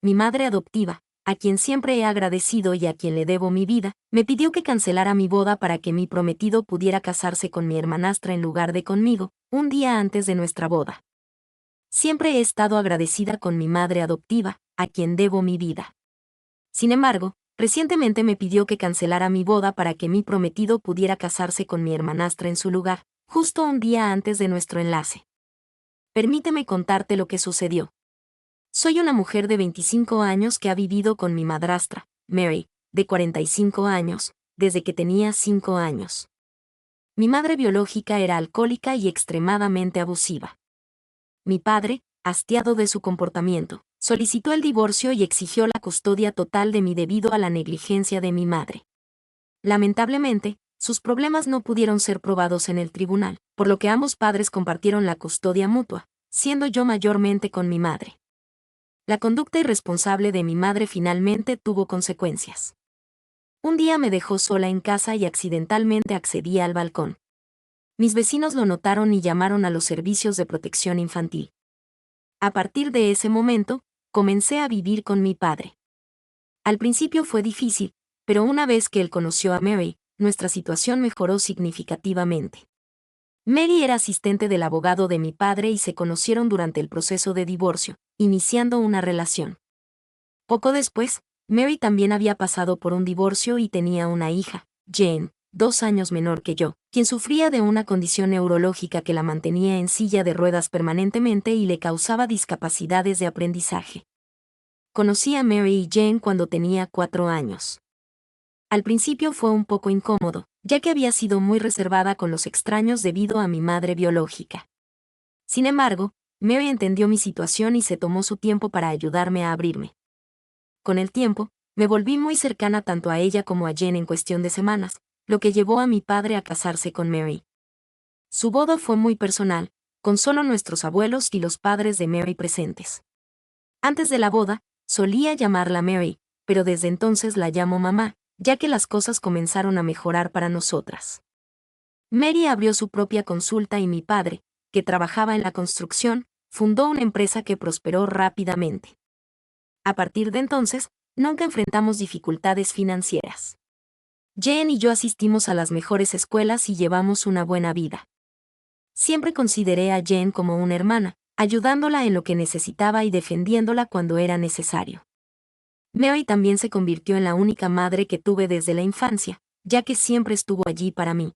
mi madre adoptiva, a quien siempre he agradecido y a quien le debo mi vida, me pidió que cancelara mi boda para que mi prometido pudiera casarse con mi hermanastra en lugar de conmigo, un día antes de nuestra boda. Siempre he estado agradecida con mi madre adoptiva, a quien debo mi vida. Sin embargo, recientemente me pidió que cancelara mi boda para que mi prometido pudiera casarse con mi hermanastra en su lugar, justo un día antes de nuestro enlace. Permíteme contarte lo que sucedió. Soy una mujer de 25 años que ha vivido con mi madrastra, Mary, de 45 años, desde que tenía 5 años. Mi madre biológica era alcohólica y extremadamente abusiva. Mi padre, hastiado de su comportamiento, solicitó el divorcio y exigió la custodia total de mí debido a la negligencia de mi madre. Lamentablemente, sus problemas no pudieron ser probados en el tribunal, por lo que ambos padres compartieron la custodia mutua, siendo yo mayormente con mi madre. La conducta irresponsable de mi madre finalmente tuvo consecuencias. Un día me dejó sola en casa y accidentalmente accedí al balcón. Mis vecinos lo notaron y llamaron a los servicios de protección infantil. A partir de ese momento, comencé a vivir con mi padre. Al principio fue difícil, pero una vez que él conoció a Mary, nuestra situación mejoró significativamente. Mary era asistente del abogado de mi padre y se conocieron durante el proceso de divorcio, iniciando una relación. Poco después, Mary también había pasado por un divorcio y tenía una hija, Jane, 2 años menor que yo, quien sufría de una condición neurológica que la mantenía en silla de ruedas permanentemente y le causaba discapacidades de aprendizaje. Conocí a Mary y Jane cuando tenía 4 años. Al principio fue un poco incómodo, ya que había sido muy reservada con los extraños debido a mi madre biológica. Sin embargo, Mary entendió mi situación y se tomó su tiempo para ayudarme a abrirme. Con el tiempo, me volví muy cercana tanto a ella como a Jane en cuestión de semanas, lo que llevó a mi padre a casarse con Mary. Su boda fue muy personal, con solo nuestros abuelos y los padres de Mary presentes. Antes de la boda, solía llamarla Mary, pero desde entonces la llamo mamá, ya que las cosas comenzaron a mejorar para nosotras. Mary abrió su propia consulta y mi padre, que trabajaba en la construcción, fundó una empresa que prosperó rápidamente. A partir de entonces, nunca enfrentamos dificultades financieras. Jane y yo asistimos a las mejores escuelas y llevamos una buena vida. Siempre consideré a Jane como una hermana, ayudándola en lo que necesitaba y defendiéndola cuando era necesario. Mary también se convirtió en la única madre que tuve desde la infancia, ya que siempre estuvo allí para mí.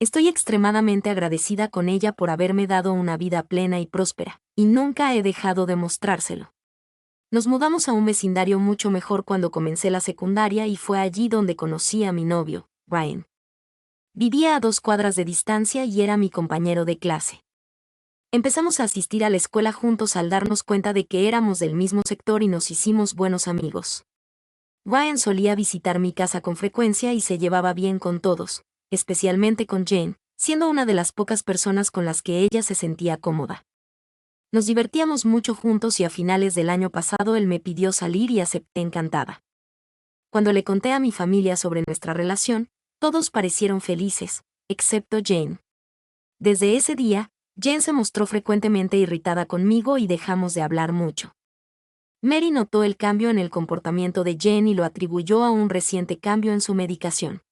Estoy extremadamente agradecida con ella por haberme dado una vida plena y próspera, y nunca he dejado de mostrárselo. Nos mudamos a un vecindario mucho mejor cuando comencé la secundaria y fue allí donde conocí a mi novio, Ryan. Vivía a 2 cuadras de distancia y era mi compañero de clase. Empezamos a asistir a la escuela juntos al darnos cuenta de que éramos del mismo sector y nos hicimos buenos amigos. Ryan solía visitar mi casa con frecuencia y se llevaba bien con todos, especialmente con Jane, siendo una de las pocas personas con las que ella se sentía cómoda. Nos divertíamos mucho juntos y a finales del año pasado él me pidió salir y acepté encantada. Cuando le conté a mi familia sobre nuestra relación, todos parecieron felices, excepto Jane. Desde ese día, Jane se mostró frecuentemente irritada conmigo y dejamos de hablar mucho. Mary notó el cambio en el comportamiento de Jane y lo atribuyó a un reciente cambio en su medicación.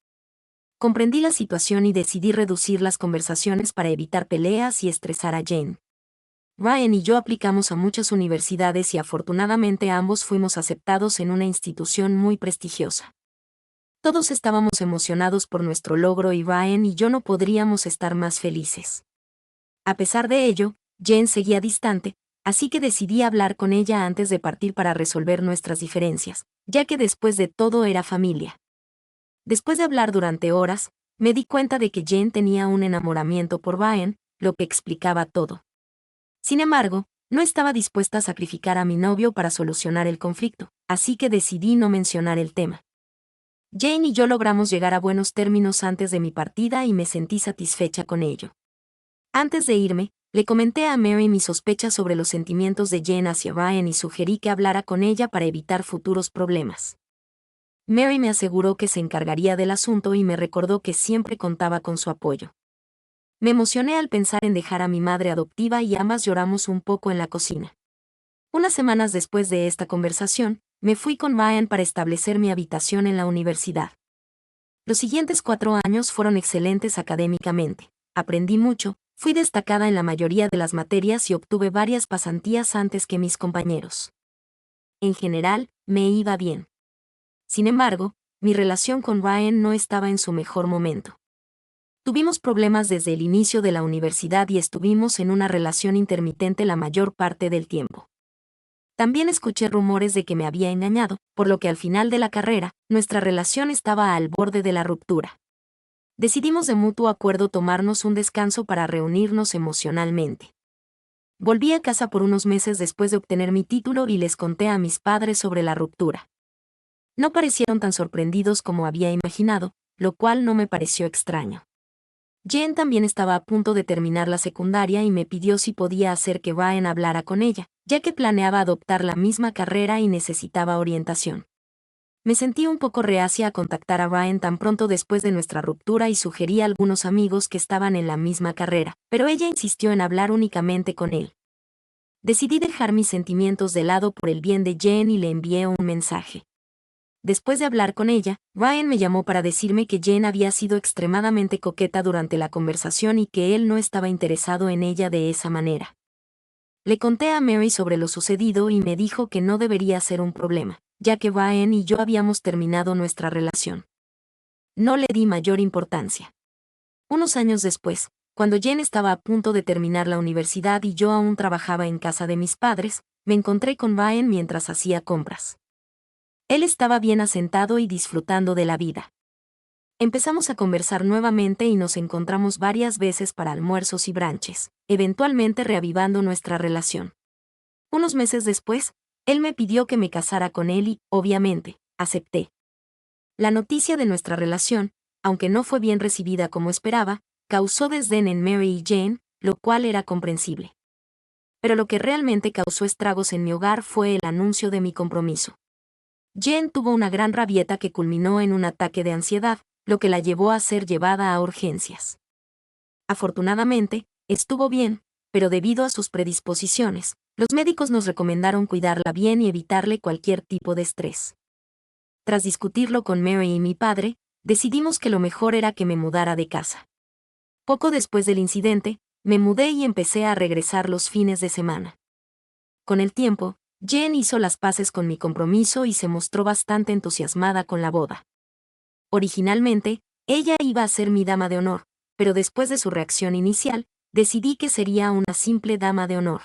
Comprendí la situación y decidí reducir las conversaciones para evitar peleas y estresar a Jane. Ryan y yo aplicamos a muchas universidades y afortunadamente ambos fuimos aceptados en una institución muy prestigiosa. Todos estábamos emocionados por nuestro logro y Ryan y yo no podríamos estar más felices. A pesar de ello, Jane seguía distante, así que decidí hablar con ella antes de partir para resolver nuestras diferencias, ya que después de todo era familia. Después de hablar durante horas, me di cuenta de que Jane tenía un enamoramiento por Ryan, lo que explicaba todo. Sin embargo, no estaba dispuesta a sacrificar a mi novio para solucionar el conflicto, así que decidí no mencionar el tema. Jane y yo logramos llegar a buenos términos antes de mi partida y me sentí satisfecha con ello. Antes de irme, le comenté a Mary mis sospechas sobre los sentimientos de Jane hacia Ryan y sugerí que hablara con ella para evitar futuros problemas. Mary me aseguró que se encargaría del asunto y me recordó que siempre contaba con su apoyo. Me emocioné al pensar en dejar a mi madre adoptiva y ambas lloramos un poco en la cocina. Unas semanas después de esta conversación, me fui con Ryan para establecer mi habitación en la universidad. Los siguientes 4 años fueron excelentes académicamente. Aprendí mucho, fui destacada en la mayoría de las materias y obtuve varias pasantías antes que mis compañeros. En general, me iba bien. Sin embargo, mi relación con Ryan no estaba en su mejor momento. Tuvimos problemas desde el inicio de la universidad y estuvimos en una relación intermitente la mayor parte del tiempo. También escuché rumores de que me había engañado, por lo que al final de la carrera, nuestra relación estaba al borde de la ruptura. Decidimos de mutuo acuerdo tomarnos un descanso para reunirnos emocionalmente. Volví a casa por unos meses después de obtener mi título y les conté a mis padres sobre la ruptura. No parecieron tan sorprendidos como había imaginado, lo cual no me pareció extraño. Jen también estaba a punto de terminar la secundaria y me pidió si podía hacer que Ryan hablara con ella, ya que planeaba adoptar la misma carrera y necesitaba orientación. Me sentí un poco reacia a contactar a Ryan tan pronto después de nuestra ruptura y sugerí a algunos amigos que estaban en la misma carrera, pero ella insistió en hablar únicamente con él. Decidí dejar mis sentimientos de lado por el bien de Jen y le envié un mensaje. Después de hablar con ella, Ryan me llamó para decirme que Jen había sido extremadamente coqueta durante la conversación y que él no estaba interesado en ella de esa manera. Le conté a Mary sobre lo sucedido y me dijo que no debería ser un problema, ya que Ryan y yo habíamos terminado nuestra relación. No le di mayor importancia. Unos años después, cuando Jen estaba a punto de terminar la universidad y yo aún trabajaba en casa de mis padres, me encontré con Ryan mientras hacía compras. Él estaba bien asentado y disfrutando de la vida. Empezamos a conversar nuevamente y nos encontramos varias veces para almuerzos y brunches, eventualmente reavivando nuestra relación. Unos meses después, él me pidió que me casara con él y, obviamente, acepté. La noticia de nuestra relación, aunque no fue bien recibida como esperaba, causó desdén en Mary y Jane, lo cual era comprensible. Pero lo que realmente causó estragos en mi hogar fue el anuncio de mi compromiso. Jen tuvo una gran rabieta que culminó en un ataque de ansiedad, lo que la llevó a ser llevada a urgencias. Afortunadamente, estuvo bien, pero debido a sus predisposiciones, los médicos nos recomendaron cuidarla bien y evitarle cualquier tipo de estrés. Tras discutirlo con Mary y mi padre, decidimos que lo mejor era que me mudara de casa. Poco después del incidente, me mudé y empecé a regresar los fines de semana. Con el tiempo, Jen hizo las paces con mi compromiso y se mostró bastante entusiasmada con la boda. Originalmente, ella iba a ser mi dama de honor, pero después de su reacción inicial, decidí que sería una simple dama de honor.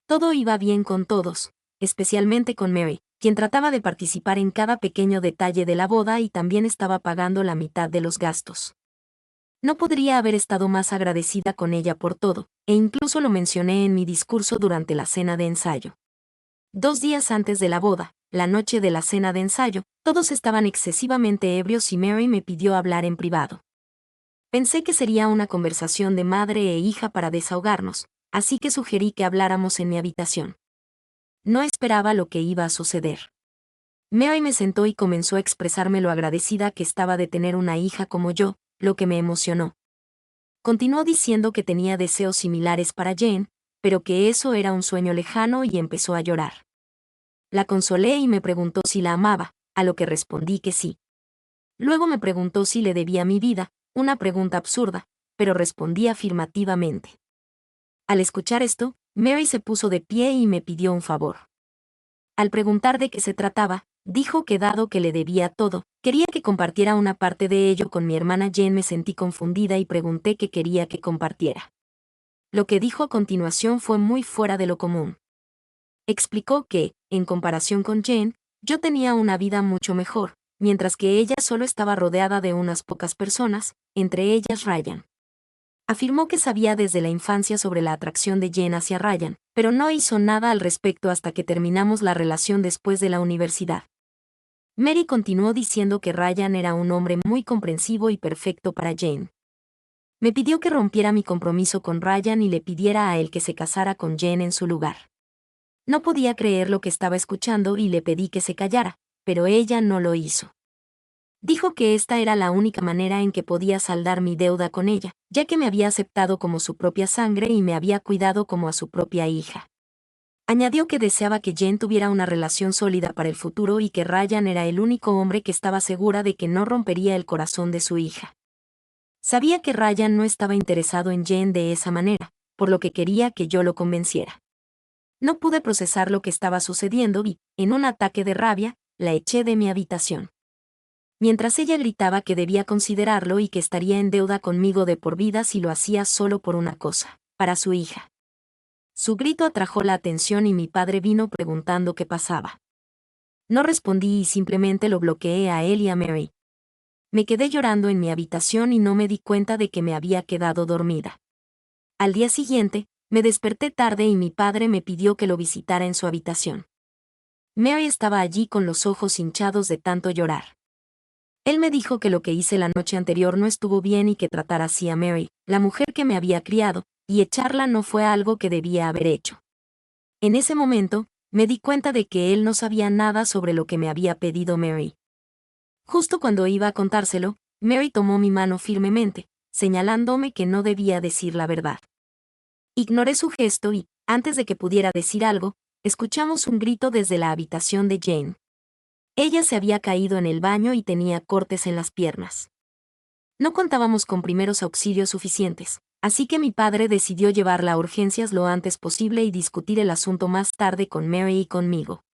Todo iba bien con todos, especialmente con Mary, quien trataba de participar en cada pequeño detalle de la boda y también estaba pagando la mitad de los gastos. No podría haber estado más agradecida con ella por todo, e incluso lo mencioné en mi discurso durante la cena de ensayo. 2 días antes de la boda, la noche de la cena de ensayo, todos estaban excesivamente ebrios y Mary me pidió hablar en privado. Pensé que sería una conversación de madre e hija para desahogarnos, así que sugerí que habláramos en mi habitación. No esperaba lo que iba a suceder. Mary me sentó y comenzó a expresarme lo agradecida que estaba de tener una hija como yo, lo que me emocionó. Continuó diciendo que tenía deseos similares para Jane, pero que eso era un sueño lejano y empezó a llorar. La consolé y me preguntó si la amaba, a lo que respondí que sí. Luego me preguntó si le debía mi vida, una pregunta absurda, pero respondí afirmativamente. Al escuchar esto, Mary se puso de pie y me pidió un favor. Al preguntar de qué se trataba, dijo que dado que le debía todo, quería que compartiera una parte de ello con mi hermana Jen. Me sentí confundida y pregunté qué quería que compartiera. Lo que dijo a continuación fue muy fuera de lo común. Explicó que, en comparación con Jen, yo tenía una vida mucho mejor, mientras que ella solo estaba rodeada de unas pocas personas, entre ellas Ryan. Afirmó que sabía desde la infancia sobre la atracción de Jen hacia Ryan, pero no hizo nada al respecto hasta que terminamos la relación después de la universidad. Mary continuó diciendo que Ryan era un hombre muy comprensivo y perfecto para Jen. Me pidió que rompiera mi compromiso con Ryan y le pidiera a él que se casara con Jen en su lugar. No podía creer lo que estaba escuchando y le pedí que se callara, pero ella no lo hizo. Dijo que esta era la única manera en que podía saldar mi deuda con ella, ya que me había aceptado como su propia sangre y me había cuidado como a su propia hija. Añadió que deseaba que Jen tuviera una relación sólida para el futuro y que Ryan era el único hombre que estaba segura de que no rompería el corazón de su hija. Sabía que Ryan no estaba interesado en Jen de esa manera, por lo que quería que yo lo convenciera. No pude procesar lo que estaba sucediendo y, en un ataque de rabia, la eché de mi habitación. Mientras ella gritaba que debía considerarlo y que estaría en deuda conmigo de por vida si lo hacía solo por una cosa, para su hija. Su grito atrajo la atención y mi padre vino preguntando qué pasaba. No respondí y simplemente lo bloqueé a él y a Mary. Me quedé llorando en mi habitación y no me di cuenta de que me había quedado dormida. Al día siguiente, me desperté tarde y mi padre me pidió que lo visitara en su habitación. Mary estaba allí con los ojos hinchados de tanto llorar. Él me dijo que lo que hice la noche anterior no estuvo bien y que tratar así a Mary, la mujer que me había criado, y echarla no fue algo que debía haber hecho. En ese momento, me di cuenta de que él no sabía nada sobre lo que me había pedido Mary. Justo cuando iba a contárselo, Mary tomó mi mano firmemente, señalándome que no debía decir la verdad. Ignoré su gesto y, antes de que pudiera decir algo, escuchamos un grito desde la habitación de Jane. Ella se había caído en el baño y tenía cortes en las piernas. No contábamos con primeros auxilios suficientes, así que mi padre decidió llevarla a urgencias lo antes posible y discutir el asunto más tarde con Mary y conmigo.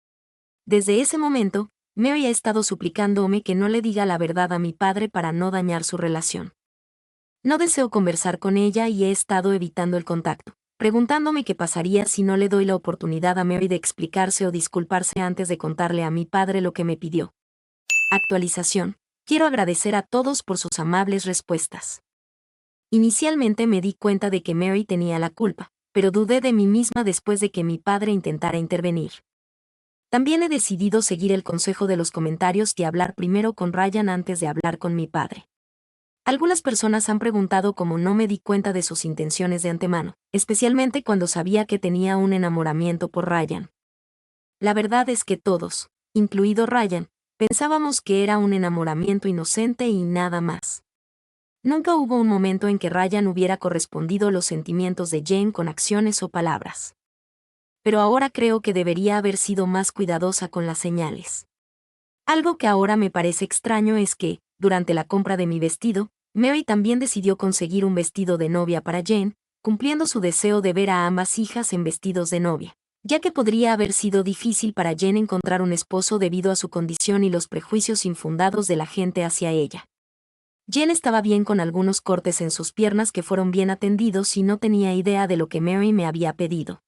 Desde ese momento, Mary ha estado suplicándome que no le diga la verdad a mi padre para no dañar su relación. No deseo conversar con ella y he estado evitando el contacto, preguntándome qué pasaría si no le doy la oportunidad a Mary de explicarse o disculparse antes de contarle a mi padre lo que me pidió. Actualización. Quiero agradecer a todos por sus amables respuestas. Inicialmente me di cuenta de que Mary tenía la culpa, pero dudé de mí misma después de que mi padre intentara intervenir. También he decidido seguir el consejo de los comentarios y hablar primero con Ryan antes de hablar con mi padre. Algunas personas han preguntado cómo no me di cuenta de sus intenciones de antemano, especialmente cuando sabía que tenía un enamoramiento por Ryan. La verdad es que todos, incluido Ryan, pensábamos que era un enamoramiento inocente y nada más. Nunca hubo un momento en que Ryan hubiera correspondido los sentimientos de Jane con acciones o palabras. Pero ahora creo que debería haber sido más cuidadosa con las señales. Algo que ahora me parece extraño es que, durante la compra de mi vestido, Mary también decidió conseguir un vestido de novia para Jane, cumpliendo su deseo de ver a ambas hijas en vestidos de novia, ya que podría haber sido difícil para Jane encontrar un esposo debido a su condición y los prejuicios infundados de la gente hacia ella. Jane estaba bien con algunos cortes en sus piernas que fueron bien atendidos y no tenía idea de lo que Mary me había pedido.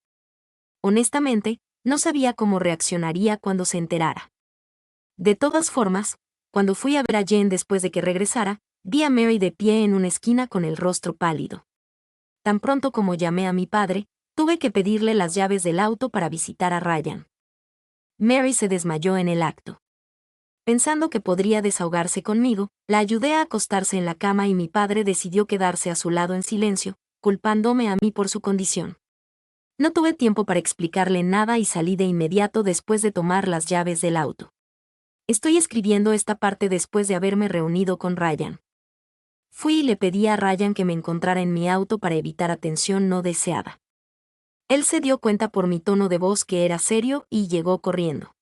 Honestamente, no sabía cómo reaccionaría cuando se enterara. De todas formas, cuando fui a ver a Jane después de que regresara, vi a Mary de pie en una esquina con el rostro pálido. Tan pronto como llamé a mi padre, tuve que pedirle las llaves del auto para visitar a Ryan. Mary se desmayó en el acto. Pensando que podría desahogarse conmigo, la ayudé a acostarse en la cama y mi padre decidió quedarse a su lado en silencio, culpándome a mí por su condición. No tuve tiempo para explicarle nada y salí de inmediato después de tomar las llaves del auto. Estoy escribiendo esta parte después de haberme reunido con Ryan. Fui y le pedí a Ryan que me encontrara en mi auto para evitar atención no deseada. Él se dio cuenta por mi tono de voz que era serio y llegó corriendo.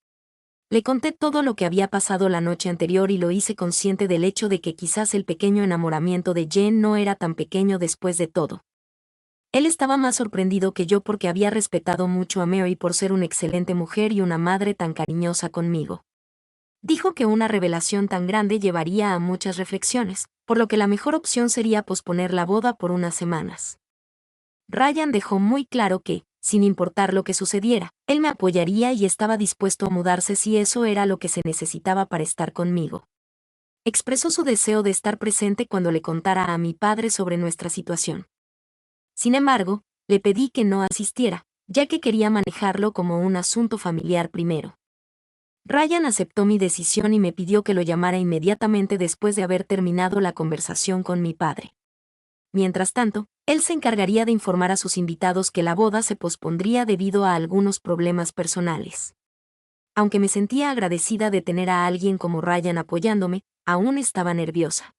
Le conté todo lo que había pasado la noche anterior y lo hice consciente del hecho de que quizás el pequeño enamoramiento de Jen no era tan pequeño después de todo. Él estaba más sorprendido que yo porque había respetado mucho a Mary por ser una excelente mujer y una madre tan cariñosa conmigo. Dijo que una revelación tan grande llevaría a muchas reflexiones, por lo que la mejor opción sería posponer la boda por unas semanas. Ryan dejó muy claro que, sin importar lo que sucediera, él me apoyaría y estaba dispuesto a mudarse si eso era lo que se necesitaba para estar conmigo. Expresó su deseo de estar presente cuando le contara a mi padre sobre nuestra situación. Sin embargo, le pedí que no asistiera, ya que quería manejarlo como un asunto familiar primero. Ryan aceptó mi decisión y me pidió que lo llamara inmediatamente después de haber terminado la conversación con mi padre. Mientras tanto, él se encargaría de informar a sus invitados que la boda se pospondría debido a algunos problemas personales. Aunque me sentía agradecida de tener a alguien como Ryan apoyándome, aún estaba nerviosa.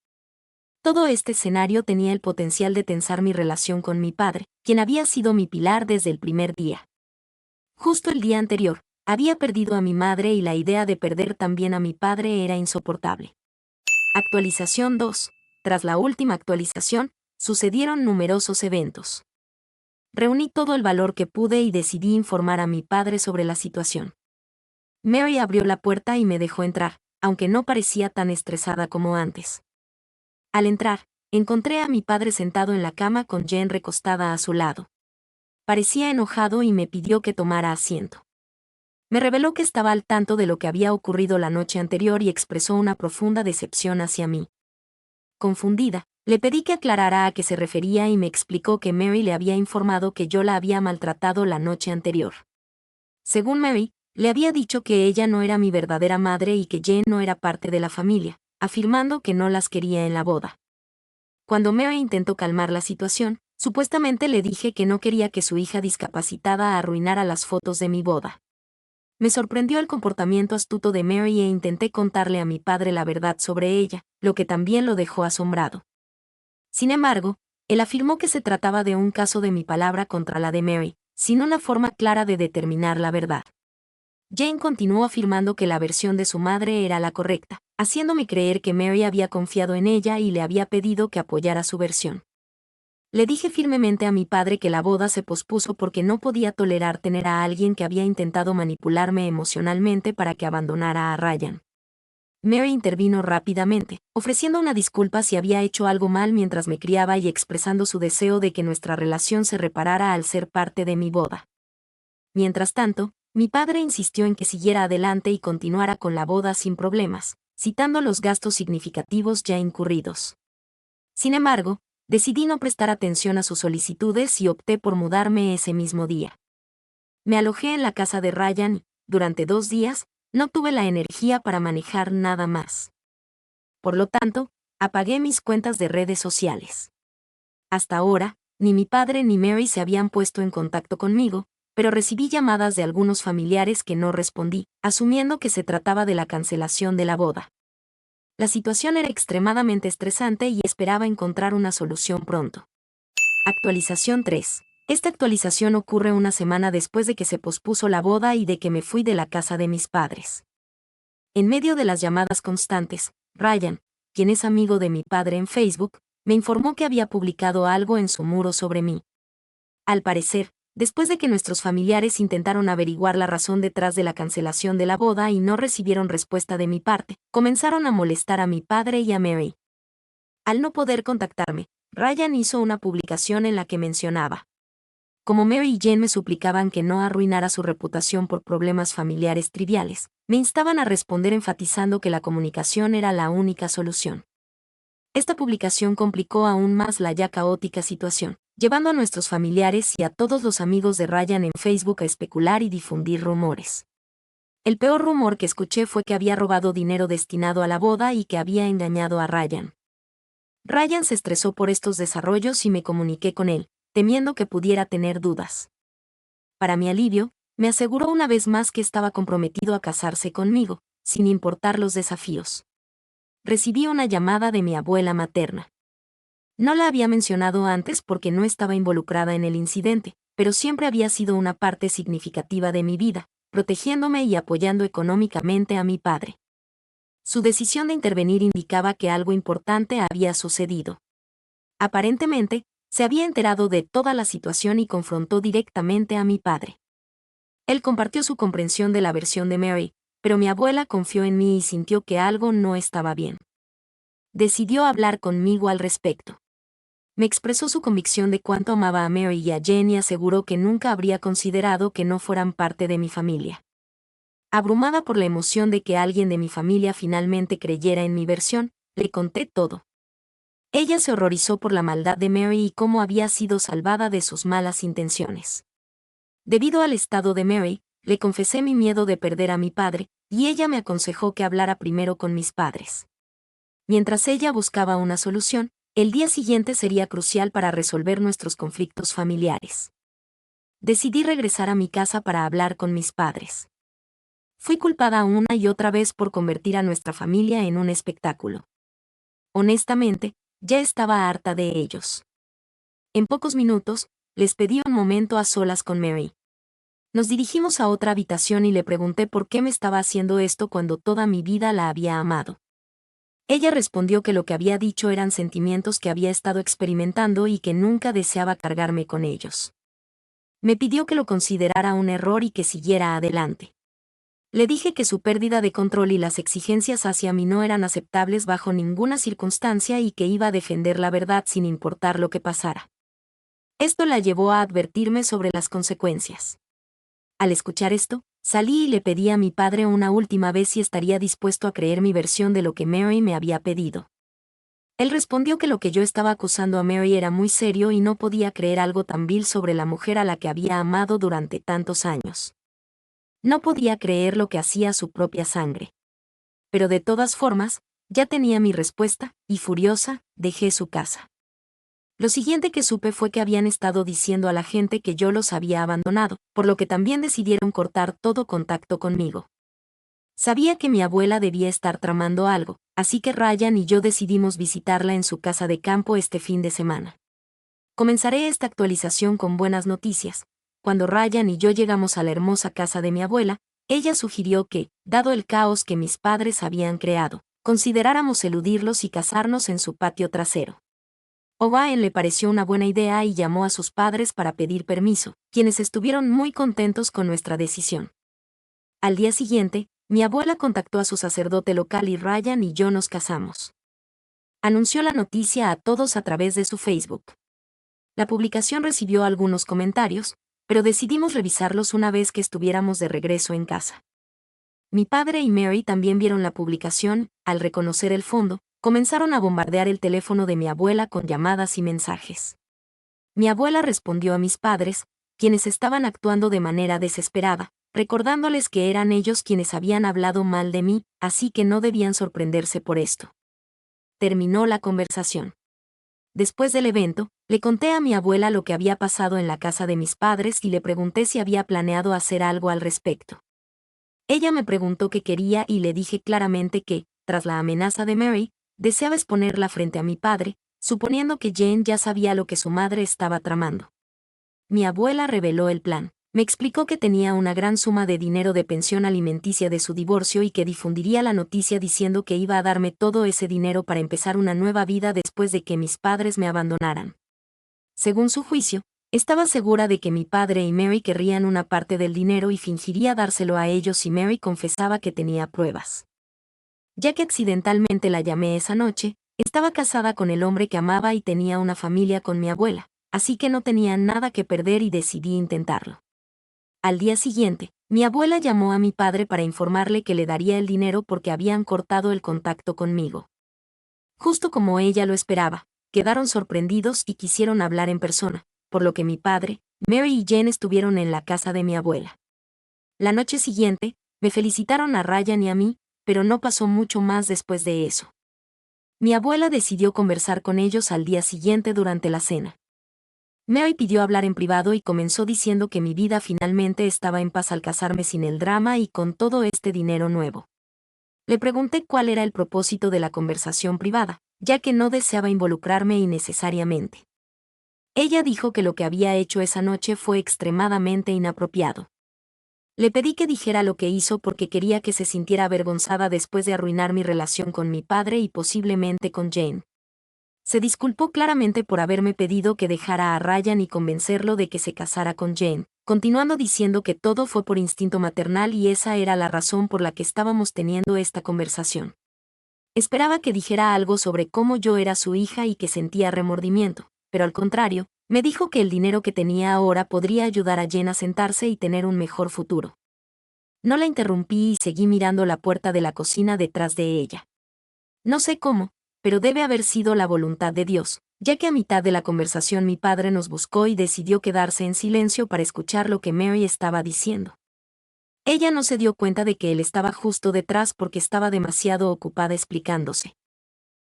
Todo este escenario tenía el potencial de tensar mi relación con mi padre, quien había sido mi pilar desde el primer día. Justo el día anterior, había perdido a mi madre y la idea de perder también a mi padre era insoportable. Actualización 2. Tras la última actualización, sucedieron numerosos eventos. Reuní todo el valor que pude y decidí informar a mi padre sobre la situación. Mary abrió la puerta y me dejó entrar, aunque no parecía tan estresada como antes. Al entrar, encontré a mi padre sentado en la cama con Jen recostada a su lado. Parecía enojado y me pidió que tomara asiento. Me reveló que estaba al tanto de lo que había ocurrido la noche anterior y expresó una profunda decepción hacia mí. Confundida, le pedí que aclarara a qué se refería y me explicó que Mary le había informado que yo la había maltratado la noche anterior. Según Mary, le había dicho que ella no era mi verdadera madre y que Jen no era parte de la familia, afirmando que no las quería en la boda. Cuando Mary intentó calmar la situación, supuestamente le dije que no quería que su hija discapacitada arruinara las fotos de mi boda. Me sorprendió el comportamiento astuto de Mary e intenté contarle a mi padre la verdad sobre ella, lo que también lo dejó asombrado. Sin embargo, él afirmó que se trataba de un caso de mi palabra contra la de Mary, sin una forma clara de determinar la verdad. Jane continuó afirmando que la versión de su madre era la correcta, haciéndome creer que Mary había confiado en ella y le había pedido que apoyara su versión. Le dije firmemente a mi padre que la boda se pospuso porque no podía tolerar tener a alguien que había intentado manipularme emocionalmente para que abandonara a Ryan. Mary intervino rápidamente, ofreciendo una disculpa si había hecho algo mal mientras me criaba y expresando su deseo de que nuestra relación se reparara al ser parte de mi boda. Mientras tanto, mi padre insistió en que siguiera adelante y continuara con la boda sin problemas, citando los gastos significativos ya incurridos. Sin embargo, decidí no prestar atención a sus solicitudes y opté por mudarme ese mismo día. Me alojé en la casa de Ryan y, durante 2 días, no tuve la energía para manejar nada más. Por lo tanto, apagué mis cuentas de redes sociales. Hasta ahora, ni mi padre ni Mary se habían puesto en contacto conmigo, pero recibí llamadas de algunos familiares que no respondí, asumiendo que se trataba de la cancelación de la boda. La situación era extremadamente estresante y esperaba encontrar una solución pronto. Actualización 3. Esta actualización ocurre una semana después de que se pospuso la boda y de que me fui de la casa de mis padres. En medio de las llamadas constantes, Ryan, quien es amigo de mi padre en Facebook, me informó que había publicado algo en su muro sobre mí. Al parecer, después de que nuestros familiares intentaron averiguar la razón detrás de la cancelación de la boda y no recibieron respuesta de mi parte, comenzaron a molestar a mi padre y a Mary. Al no poder contactarme, Ryan hizo una publicación en la que mencionaba: como Mary y Jane me suplicaban que no arruinara su reputación por problemas familiares triviales, me instaban a responder enfatizando que la comunicación era la única solución. Esta publicación complicó aún más la ya caótica situación, llevando a nuestros familiares y a todos los amigos de Ryan en Facebook a especular y difundir rumores. El peor rumor que escuché fue que había robado dinero destinado a la boda y que había engañado a Ryan. Ryan se estresó por estos desarrollos y me comuniqué con él, temiendo que pudiera tener dudas. Para mi alivio, me aseguró una vez más que estaba comprometido a casarse conmigo, sin importar los desafíos. Recibí una llamada de mi abuela materna. No la había mencionado antes porque no estaba involucrada en el incidente, pero siempre había sido una parte significativa de mi vida, protegiéndome y apoyando económicamente a mi padre. Su decisión de intervenir indicaba que algo importante había sucedido. Aparentemente, se había enterado de toda la situación y confrontó directamente a mi padre. Él compartió su comprensión de la versión de Mary, pero mi abuela confió en mí y sintió que algo no estaba bien. Decidió hablar conmigo al respecto. Me expresó su convicción de cuánto amaba a Mary y a Jen y aseguró que nunca habría considerado que no fueran parte de mi familia. Abrumada por la emoción de que alguien de mi familia finalmente creyera en mi versión, le conté todo. Ella se horrorizó por la maldad de Mary y cómo había sido salvada de sus malas intenciones. Debido al estado de Mary, le confesé mi miedo de perder a mi padre, y ella me aconsejó que hablara primero con mis padres. Mientras ella buscaba una solución, el día siguiente sería crucial para resolver nuestros conflictos familiares. Decidí regresar a mi casa para hablar con mis padres. Fui culpada una y otra vez por convertir a nuestra familia en un espectáculo. Honestamente, ya estaba harta de ellos. En pocos minutos, les pedí un momento a solas con Mary. Nos dirigimos a otra habitación y le pregunté por qué me estaba haciendo esto cuando toda mi vida la había amado. Ella respondió que lo que había dicho eran sentimientos que había estado experimentando y que nunca deseaba cargarme con ellos. Me pidió que lo considerara un error y que siguiera adelante. Le dije que su pérdida de control y las exigencias hacia mí no eran aceptables bajo ninguna circunstancia y que iba a defender la verdad sin importar lo que pasara. Esto la llevó a advertirme sobre las consecuencias. Al escuchar esto, salí y le pedí a mi padre una última vez si estaría dispuesto a creer mi versión de lo que Mary me había pedido. Él respondió que lo que yo estaba acusando a Mary era muy serio y no podía creer algo tan vil sobre la mujer a la que había amado durante tantos años. No podía creer lo que hacía su propia sangre. Pero de todas formas, ya tenía mi respuesta, y furiosa, dejé su casa. Lo siguiente que supe fue que habían estado diciendo a la gente que yo los había abandonado, por lo que también decidieron cortar todo contacto conmigo. Sabía que mi abuela debía estar tramando algo, así que Ryan y yo decidimos visitarla en su casa de campo este fin de semana. Comenzaré esta actualización con buenas noticias. Cuando Ryan y yo llegamos a la hermosa casa de mi abuela, ella sugirió que, dado el caos que mis padres habían creado, consideráramos eludirlos y casarnos en su patio trasero. O'Brien le pareció una buena idea y llamó a sus padres para pedir permiso, quienes estuvieron muy contentos con nuestra decisión. Al día siguiente, mi abuela contactó a su sacerdote local y Ryan y yo nos casamos. Anunció la noticia a todos a través de su Facebook. La publicación recibió algunos comentarios, pero decidimos revisarlos una vez que estuviéramos de regreso en casa. Mi padre y Mary también vieron la publicación. Al reconocer el fondo, comenzaron a bombardear el teléfono de mi abuela con llamadas y mensajes. Mi abuela respondió a mis padres, quienes estaban actuando de manera desesperada, recordándoles que eran ellos quienes habían hablado mal de mí, así que no debían sorprenderse por esto. Terminó la conversación. Después del evento, le conté a mi abuela lo que había pasado en la casa de mis padres y le pregunté si había planeado hacer algo al respecto. Ella me preguntó qué quería y le dije claramente que, tras la amenaza de Mary, deseaba exponerla frente a mi padre, suponiendo que Jane ya sabía lo que su madre estaba tramando. Mi abuela reveló el plan. Me explicó que tenía una gran suma de dinero de pensión alimenticia de su divorcio y que difundiría la noticia diciendo que iba a darme todo ese dinero para empezar una nueva vida después de que mis padres me abandonaran. Según su juicio, estaba segura de que mi padre y Mary querrían una parte del dinero y fingiría dárselo a ellos si Mary confesaba que tenía pruebas. Ya que accidentalmente la llamé esa noche, estaba casada con el hombre que amaba y tenía una familia con mi abuela, así que no tenía nada que perder y decidí intentarlo. Al día siguiente, mi abuela llamó a mi padre para informarle que le daría el dinero porque habían cortado el contacto conmigo. Justo como ella lo esperaba, quedaron sorprendidos y quisieron hablar en persona, por lo que mi padre, Mary y Jane estuvieron en la casa de mi abuela. La noche siguiente, me felicitaron a Ryan y a mí, pero no pasó mucho más después de eso. Mi abuela decidió conversar con ellos al día siguiente durante la cena. Mary pidió hablar en privado y comenzó diciendo que mi vida finalmente estaba en paz al casarme sin el drama y con todo este dinero nuevo. Le pregunté cuál era el propósito de la conversación privada, ya que no deseaba involucrarme innecesariamente. Ella dijo que lo que había hecho esa noche fue extremadamente inapropiado. Le pedí que dijera lo que hizo porque quería que se sintiera avergonzada después de arruinar mi relación con mi padre y posiblemente con Jane. Se disculpó claramente por haberme pedido que dejara a Ryan y convencerlo de que se casara con Jane, continuando diciendo que todo fue por instinto maternal y esa era la razón por la que estábamos teniendo esta conversación. Esperaba que dijera algo sobre cómo yo era su hija y que sentía remordimiento, pero al contrario, me dijo que el dinero que tenía ahora podría ayudar a Jane a sentarse y tener un mejor futuro. No la interrumpí y seguí mirando la puerta de la cocina detrás de ella. No sé cómo, pero debe haber sido la voluntad de Dios, ya que a mitad de la conversación mi padre nos buscó y decidió quedarse en silencio para escuchar lo que Mary estaba diciendo. Ella no se dio cuenta de que él estaba justo detrás porque estaba demasiado ocupada explicándose.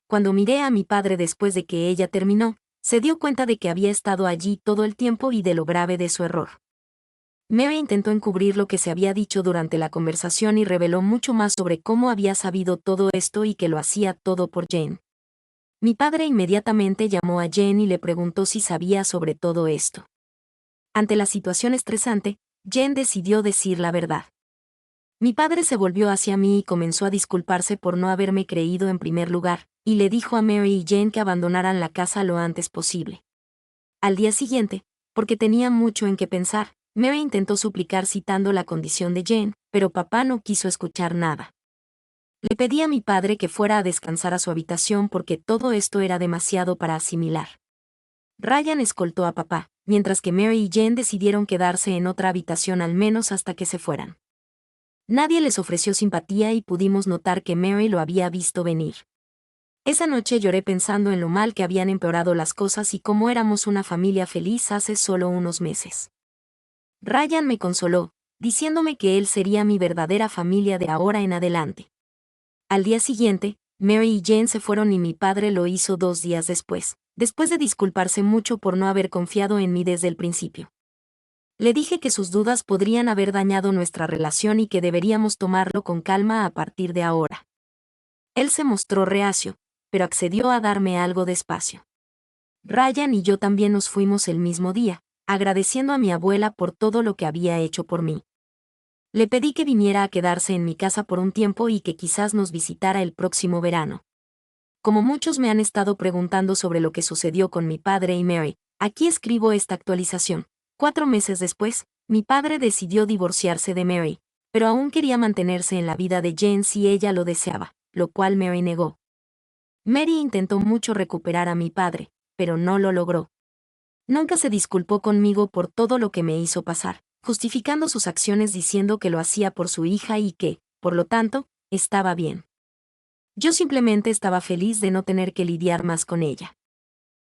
Cuando miré a mi padre después de que ella terminó, se dio cuenta de que había estado allí todo el tiempo y de lo grave de su error. Mary intentó encubrir lo que se había dicho durante la conversación y reveló mucho más sobre cómo había sabido todo esto y que lo hacía todo por Jane. Mi padre inmediatamente llamó a Jane y le preguntó si sabía sobre todo esto. Ante la situación estresante, Jen decidió decir la verdad. Mi padre se volvió hacia mí y comenzó a disculparse por no haberme creído en primer lugar, y le dijo a Mary y Jane que abandonaran la casa lo antes posible. Al día siguiente, porque tenía mucho en qué pensar, Mary intentó suplicar citando la condición de Jane, pero papá no quiso escuchar nada. Le pedí a mi padre que fuera a descansar a su habitación porque todo esto era demasiado para asimilar. Ryan escoltó a papá, mientras que Mary y Jane decidieron quedarse en otra habitación al menos hasta que se fueran. Nadie les ofreció simpatía y pudimos notar que Mary lo había visto venir. Esa noche lloré pensando en lo mal que habían empeorado las cosas y cómo éramos una familia feliz hace solo unos meses. Ryan me consoló, diciéndome que él sería mi verdadera familia de ahora en adelante. Al día siguiente, Mary y Jane se fueron y mi padre lo hizo 2 días después de disculparse mucho por no haber confiado en mí desde el principio. Le dije que sus dudas podrían haber dañado nuestra relación y que deberíamos tomarlo con calma a partir de ahora. Él se mostró reacio, pero accedió a darme algo de espacio. Ryan y yo también nos fuimos el mismo día, agradeciendo a mi abuela por todo lo que había hecho por mí. Le pedí que viniera a quedarse en mi casa por un tiempo y que quizás nos visitara el próximo verano. Como muchos me han estado preguntando sobre lo que sucedió con mi padre y Mary, aquí escribo esta actualización. 4 meses después, mi padre decidió divorciarse de Mary, pero aún quería mantenerse en la vida de Jen si ella lo deseaba, lo cual Mary negó. Mary intentó mucho recuperar a mi padre, pero no lo logró. Nunca se disculpó conmigo por todo lo que me hizo pasar, justificando sus acciones diciendo que lo hacía por su hija y que, por lo tanto, estaba bien. Yo simplemente estaba feliz de no tener que lidiar más con ella.